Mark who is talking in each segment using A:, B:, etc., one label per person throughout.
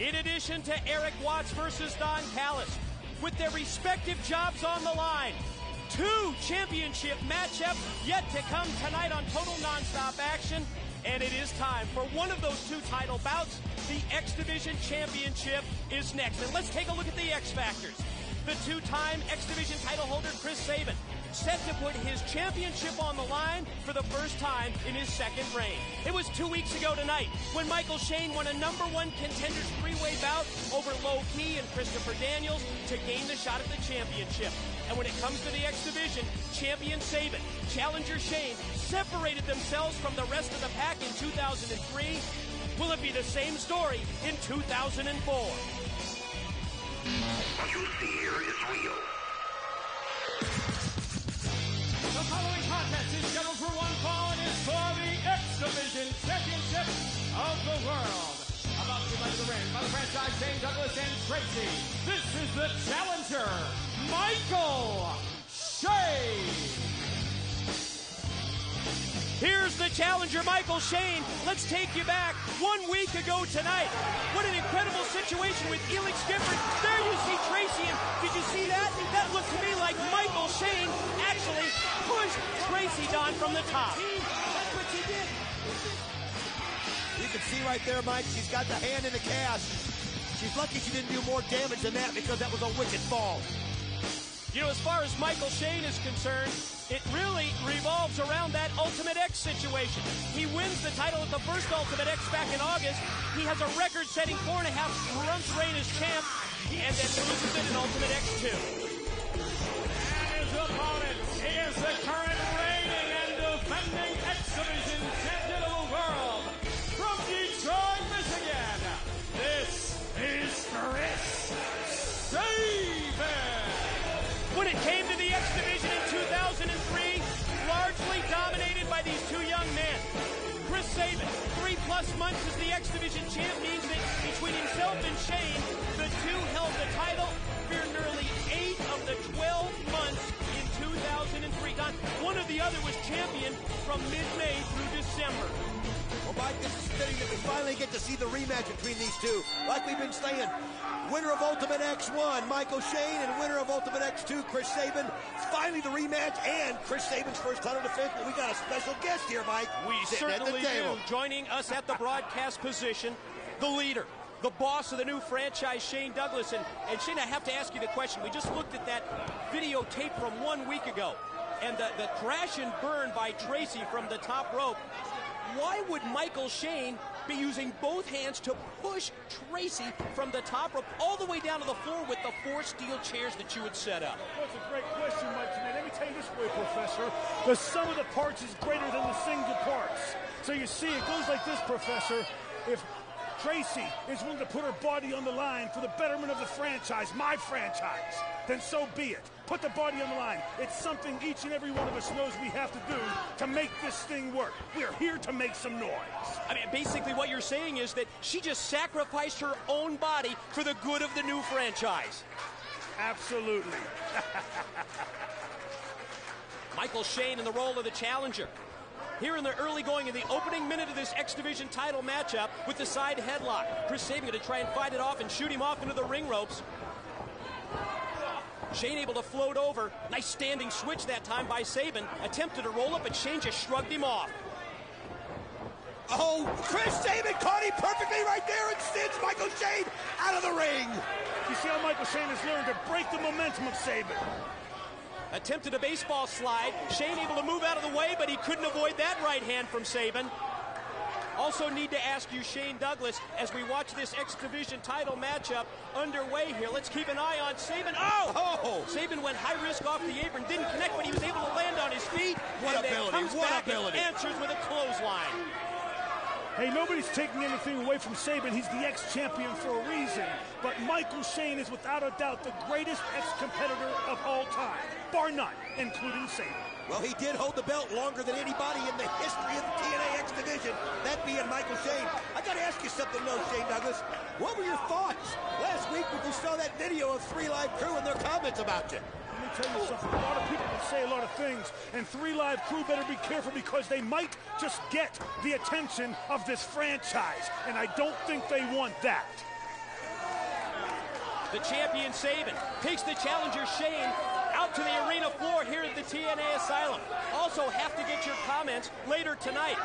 A: In addition to Eric Watts versus Don Callis, with their respective jobs on the line, 2 championship matchups yet to come tonight on Total Nonstop Action. And it is time for one of those 2 title bouts. The X Division Championship is next. And let's take a look at the X Factors. The 2-time X Division title holder, Chris Sabin, set to put his championship on the line for the first time in his second reign. It was 2 weeks ago tonight when Michael Shane won a #1 contenders 3-way bout over Low Key and Christopher Daniels to gain the shot at the championship. And when it comes to the X Division, champion Sabin, challenger Shane separated themselves from the rest of the pack in 2003. Will it be the same story in 2004?
B: What you see here is real.
C: The following contest is scheduled for one fall and is for the X Division Championship of the World. About to be led to the ring by the franchise Shane Douglas and Tracy. This is the challenger, Michael Shane.
A: Here's the challenger, Michael Shane. Let's take you back 1 week ago tonight. What an incredible situation with Elix Gifford. There you see Tracy, and did you see that? That looked to me like Michael Shane actually pushed Tracy Don from the top.
D: That's what she did. You can see right there, Mike, she's got the hand in the cast. She's lucky she didn't do more damage than that because that was a wicked fall.
A: You know, as far as Michael Shane is concerned, it really revolves around that Ultimate X situation. He wins the title at the first Ultimate X back in August. He has a record-setting 4.5 months reign as champ, and then loses it in Ultimate X 2.
C: And his opponent is the current reigning and defending X Division champion of the world from Detroit, Michigan. This is Chris Sabin.
A: When it came to the X Division in 2003, largely dominated by these 2 young men. Chris Sabin, 3+ months as the X Division champ means that between himself and Shane, the 2 held the title for nearly 8 of the 12 months in 2003. Don, one or the other was champion from mid-May through December.
D: Well, Mike, this is fitting that we finally get to see the rematch between these 2. Like we've been saying, winner of Ultimate X1, Michael Shane, and winner of Ultimate X2, Chris Sabin. Finally the rematch and Chris Sabin's first title defense, but we got a special guest here, Mike.
A: We certainly do. Joining us at the broadcast position, the leader, the boss of the new franchise, Shane Douglas. And Shane, I have to ask you the question. We just looked at that videotape from 1 week ago, and the crash and burn by Tracy from the top rope. Why would Michael Shane be using both hands to push Tracy from the top rope all the way down to the floor with the 4 steel chairs that you had set up?
E: That's a great question, Mike. Man, let me tell you this way, Professor. The sum of the parts is greater than the single parts. So you see, it goes like this, Professor. If Tracy is willing to put her body on the line for the betterment of the franchise, my franchise, then so be it. Put the body on the line. It's something each and every one of us knows we have to do to make this thing work. We're here to make some noise.
A: I mean, basically what you're saying is that she just sacrificed her own body for the good of the new franchise.
E: Absolutely.
A: Michael Shane in the role of the challenger. Here in the early going in the opening minute of this X Division title matchup with the side headlock. Chris Sabin going to try and fight it off and shoot him off into the ring ropes. Shane able to float over. Nice standing switch that time by Sabin. Attempted to roll up, but Shane just shrugged him off.
D: Oh, Chris Sabin caught him perfectly right there and sends Michael Shane out of the ring.
E: You see how Michael Shane has learned to break the momentum of Sabin.
A: Attempted a baseball slide. Shane able to move out of the way, but he couldn't avoid that right hand from Sabin. Also need to ask you, Shane Douglas, as we watch this X Division title matchup underway here, let's keep an eye on Sabin. Oh! Sabin went high risk off the apron, didn't connect, but he was able to land on his feet.
D: What
A: and
D: ability,
A: then comes
D: what
A: back
D: ability.
A: and answers with a clothesline.
E: Hey, nobody's taking anything away from Sabin. He's the ex-champion for a reason. But Michael Shane is without a doubt the greatest ex-competitor of all time, bar none, including Sabin.
D: Well, he did hold the belt longer than anybody in the history of the TNA X Division, that being Michael Shane. I got to ask you something, though, Shane Douglas. What were your thoughts last week when you saw that video of 3 Live Crew and their comments about you?
E: Let me tell you something. A lot of people can say a lot of things, and 3 Live Crew better be careful because they might just get the attention of this franchise, and I don't think they want that.
A: The champion Sabin takes the challenger Shane out to the arena floor here at the TNA Asylum. Also have to get your comments later tonight.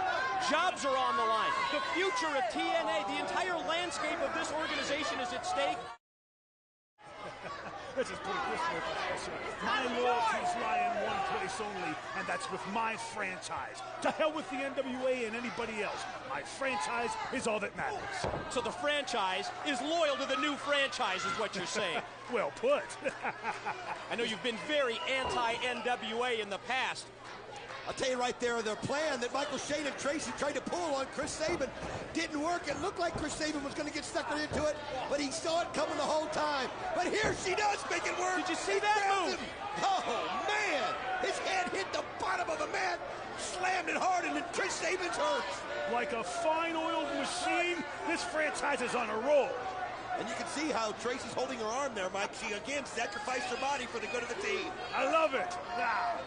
A: Jobs are on the line. The future of TNA, the entire landscape of this organization is at stake.
E: Let's just put it this way, Professor. My loyalties lie in one place only, and that's with my franchise. To hell with the NWA and anybody else. My franchise is all that matters.
A: So the franchise is loyal to the new franchise, is what you're saying.
E: Well put.
A: I know you've been very anti-NWA in the past.
D: I'll tell you right there, their plan that Michael Shane and Tracy tried to pull on Chris Sabin didn't work. It looked like Chris Sabin was going to get suckered into it, but he saw it coming the whole time. But here she does make it work.
A: Did you see that move?
D: Oh, man. His head hit the bottom of the mat, slammed it hard, and then Chris Sabin's hurt.
E: Like a fine-oiled machine, this franchise is on a roll.
D: And you can see how Tracy's holding her arm there, Mike. She, again, sacrificed her body for the good of the team.
E: I love it. Ah.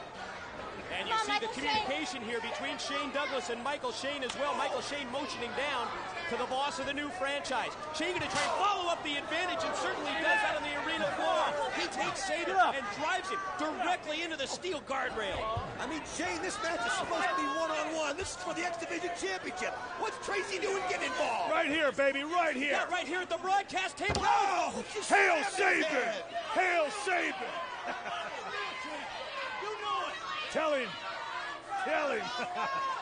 A: And you see the communication here between Shane Douglas and Michael Shane as well. Michael Shane motioning down to the boss of the new franchise. Shane going to try and follow up the advantage, and certainly does out on the arena floor. He takes Sabin and drives him directly into the steel guardrail.
D: I mean, Shane, this match is supposed to be one-on-one. This is for the X Division Championship. What's Tracy doing getting involved?
E: Right here, baby, right here.
A: Yeah, right here at the broadcast table.
D: Oh!
E: Hail Sabin! Hail Sabin! Tell him. Tell him.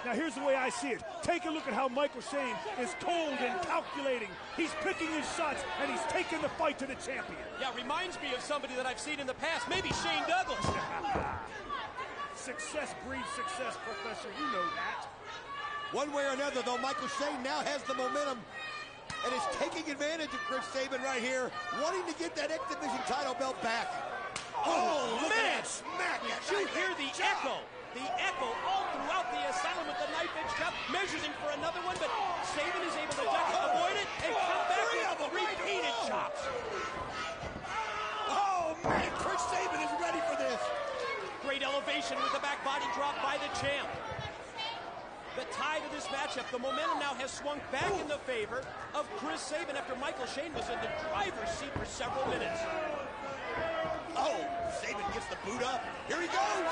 E: Now, here's the way I see it. Take a look at how Michael Shane is cold and calculating. He's picking his shots, and he's taking the fight to the champion.
A: Yeah, reminds me of somebody that I've seen in the past. Maybe Shane Douglas.
E: Success breeds success, Professor. You know that.
D: One way or another, though, Michael Shane now has the momentum and is taking advantage of Chris Sabin right here, wanting to get that X Division title belt back. Oh, look at that smack.
A: Did you hear the echo? The echo all throughout the asylum with the knife edge chop. Measures in for another one, but Sabin is able to duck it, avoid it, and come back with repeated chops.
D: Oh, man, Chris Sabin is ready for this.
A: Great elevation with the back body drop by the champ. The tide of this matchup, the momentum now has swung back in the favor of Chris Sabin after Michael Shane was in the driver's seat for several minutes.
D: Oh, Sabin gets the boot up. Here he goes.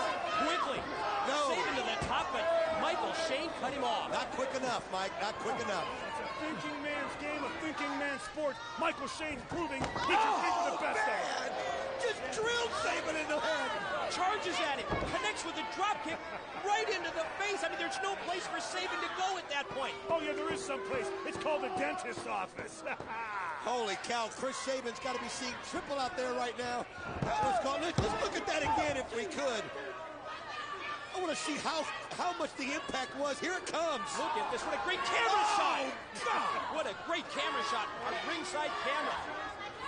A: Quickly.
D: No.
A: Sabin to the top, but Michael Shane cut him off.
D: Not quick enough, Mike. Not quick enough.
E: It's a thinking man's game, a thinking man's sport. Michael Shane's proving he can think of the best of it.
D: Just drilled Sabin in the head.
A: Charges at him, connects with a drop kick right into the face. I mean, there's no place for Sabin to go at that point.
E: Oh, yeah, there is some place. It's called the dentist's office.
D: Holy cow, Chris Sabin's got to be seeing triple out there right now. Let's look at that again if we could. I want to see how much the impact was. Here it comes.
A: Look at this. What a great camera shot. God. What a great camera shot. A ringside camera.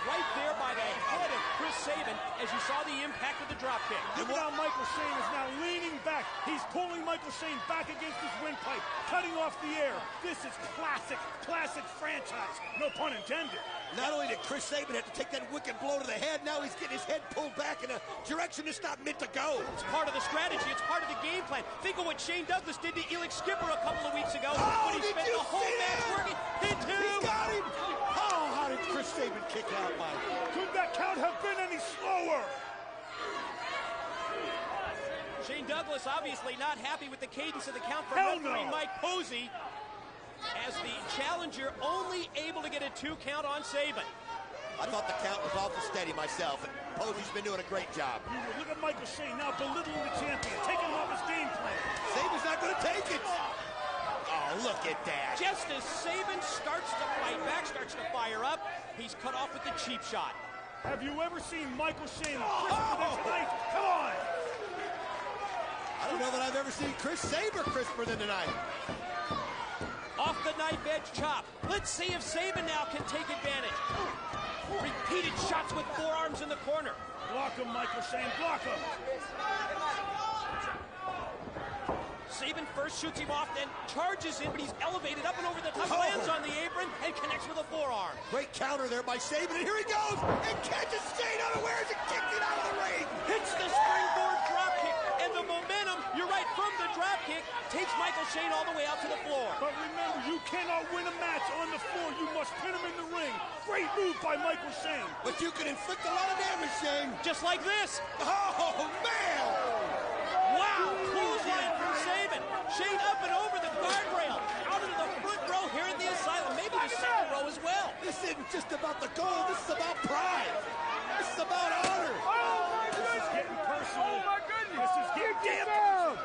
A: Right there by the head of Chris Sabin as you saw the impact of the drop kick.
E: Look at how Michael Shane is now leaning back. He's pulling Michael Shane back against his windpipe, cutting off the air. This is classic franchise. No pun intended.
D: Not only did Chris Sabin have to take that wicked blow to the head, now he's getting his head pulled back in a direction it's not meant to go.
A: It's part of the strategy. It's part of the game plan. Think of what Shane Douglas did to Elix Skipper a couple of weeks ago when he spent the whole match working. Hit two.
D: He got him. Oh, how did Chris Sabin kick out, Mike?
E: Could that count have been any slower?
A: Shane Douglas obviously not happy with the cadence of the count from
E: Hell
A: referee
E: no.
A: Mike Posey, as the challenger only able to get a 2 count on Sabin.
D: I thought the count was awful steady myself, and Posey's been doing a great job.
E: Look at Michael Shane now belittling the champion, taking him off his game plan.
D: Sabin's not going to take it. Oh, look at that.
A: Just as Sabin starts to fight back, starts to fire up, he's cut off with the cheap shot.
E: Have you ever seen Michael Shane crisper than tonight? Come on!
D: I don't know that I've ever seen Chris Sabin crisper than tonight.
A: Off the knife edge chop. Let's see if Sabin now can take advantage. Repeated shots with forearms in the corner.
E: Block him, Michael Shane, block him.
A: Sabin first shoots him off, then charges in, but he's elevated up and over the top, lands on the apron, and connects with a forearm.
D: Great counter there by Sabin, and here he goes, and catches Shane unawares and kicks it out of the ring.
A: Hits the springboard drop kick, and the momentum, you're right, from the drop kick, takes Michael Shane all the way out to the floor.
E: But remember, you cannot win a match on the floor. You must pin him in the ring. Great Great move by Michael Shane.
D: But you can inflict a lot of damage, Shane.
A: Just like this.
D: Oh, man!
A: Wow, clothesline from Sabin. Shane up and over the guardrail, out into the front row here at the Asylum, maybe the second row as well.
D: This isn't just about the goal, this is about pride. This is about honor.
E: This is getting personal.
C: Oh my goodness!
E: This is getting damn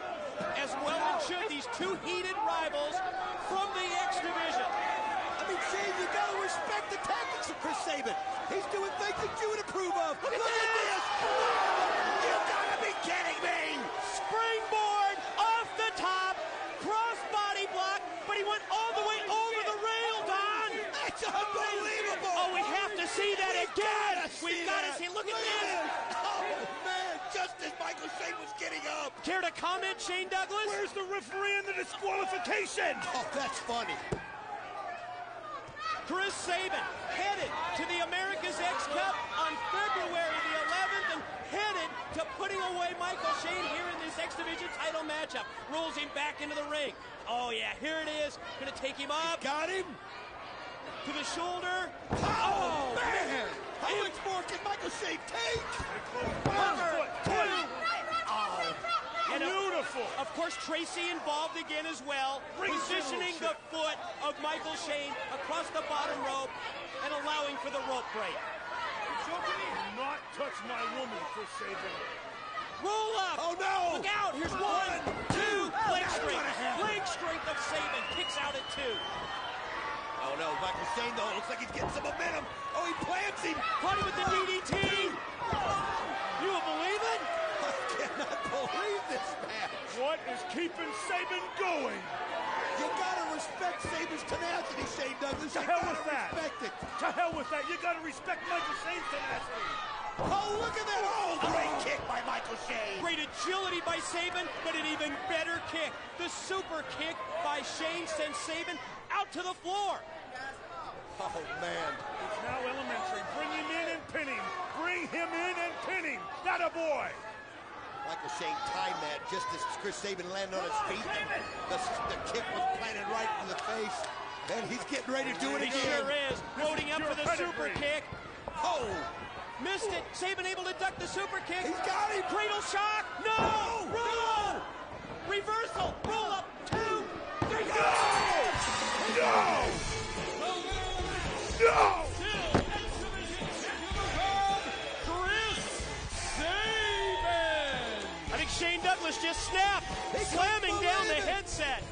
A: As well it should, these two heated rivals from the X Division.
D: I mean, Shane, you gotta respect the tactics of Chris Sabin. He's doing things that you would approve of. Look at this! You gotta be kidding me!
A: Springboard off the top, cross body block, but he went all the way over the rail, Don.
D: That's unbelievable!
A: Oh, we have to see that again. We've got to see. Look at this.
D: Oh, man, just as Michael Shane was getting up.
A: Care to comment, Shane Douglas?
E: Where's the referee in the disqualification?
D: Oh, that's funny.
A: Chris Sabin headed to the America's X Cup on February the 11th and headed to putting away Michael Shane here in this X Division title matchup. Rolls him back into the ring. Oh, yeah, here it is. Gonna take him up.
D: Got him.
A: To the shoulder.
D: Oh, man! How much more can Michael Shane take?
A: Cover. Two. And
E: Beautiful.
A: of course, Tracy involved again as well, positioning the foot of Michael Shane across the bottom rope and allowing for the rope break.
E: Do not touch my woman, Chris Sabin.
A: Roll up.
D: Oh, no.
A: Look out. Here's one, two. Leg strength. Leg strength of Sabin. Kicks out at two.
D: Oh, no, Michael Shane, though, looks like he's getting some momentum. Oh, he plants him.
A: Caught him with the DDT. You will believe it?
D: I cannot believe this match.
E: What is keeping Sabin going?
D: You gotta respect Sabin's tenacity, Shane Douglas.
E: To
D: You
E: hell
D: gotta
E: with that.
D: respect it.
E: To hell with that. You gotta respect Michael Shane's tenacity.
D: Oh, look at that. Oh, great kick by Michael Shane.
A: Great agility by Sabin, but an even better kick. The super kick by Shane sends Sabin out to the floor.
D: Oh, man.
E: It's now elementary. Bring him in and pin him. Bring him in and pin him. That a boy.
D: Michael Shane timed that just as Chris Sabin landed on his feet. The kick was planted right in the face. And he's getting ready to do it
A: He
D: again.
A: sure is. Loading up for the super kick.
D: Oh,
A: Missed it. Sabin able to duck the super kick.
D: he's got him.
A: Cradle shock. No! Roll! Reversal. Roll up. Two. Three.
E: No! No!
A: I think Shane Douglas just snapped, slamming down the headset.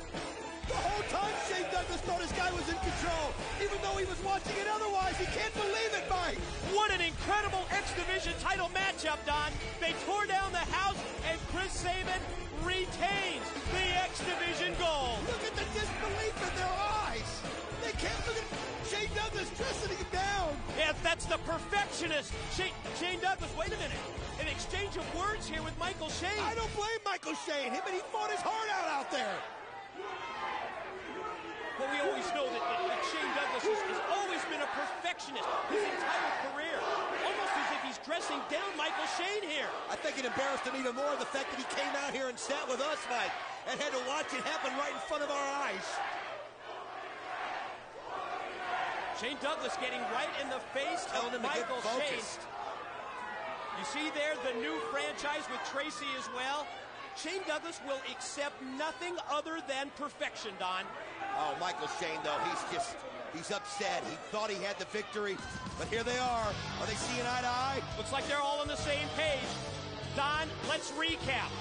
D: The whole time Shane Douglas thought his guy was in control, even though he was watching it otherwise. He can't believe it, Mike.
A: What an incredible X Division title matchup, Don. They tore down the house, and Chris Sabin retains the X Division gold.
D: Look at the disbelief in their eyes. They can't look at Shane Douglas dressing him down.
A: Yeah, that's the perfectionist. Shane Douglas, wait a minute. An exchange of words here with Michael Shane.
D: I don't blame Michael Shane. Him and he fought his heart out there.
A: But we always know that Shane Douglas has always been a perfectionist his entire career. Almost as if he's dressing down Michael Shane here.
D: I think it embarrassed him even more the fact that he came out here and sat with us, Mike, and had to watch it happen right in front of our eyes.
A: Shane Douglas getting right in the face
D: Telling
A: of
D: him to get
A: Michael Shane.
D: focused.
A: You see there the new franchise with Tracy as well. Shane Douglas will accept nothing other than perfection, Don.
D: Oh, Michael Shane, though, he's upset. He thought he had the victory, but here they are. Are they seeing eye to eye?
A: Looks like they're all on the same page. Don, let's recap.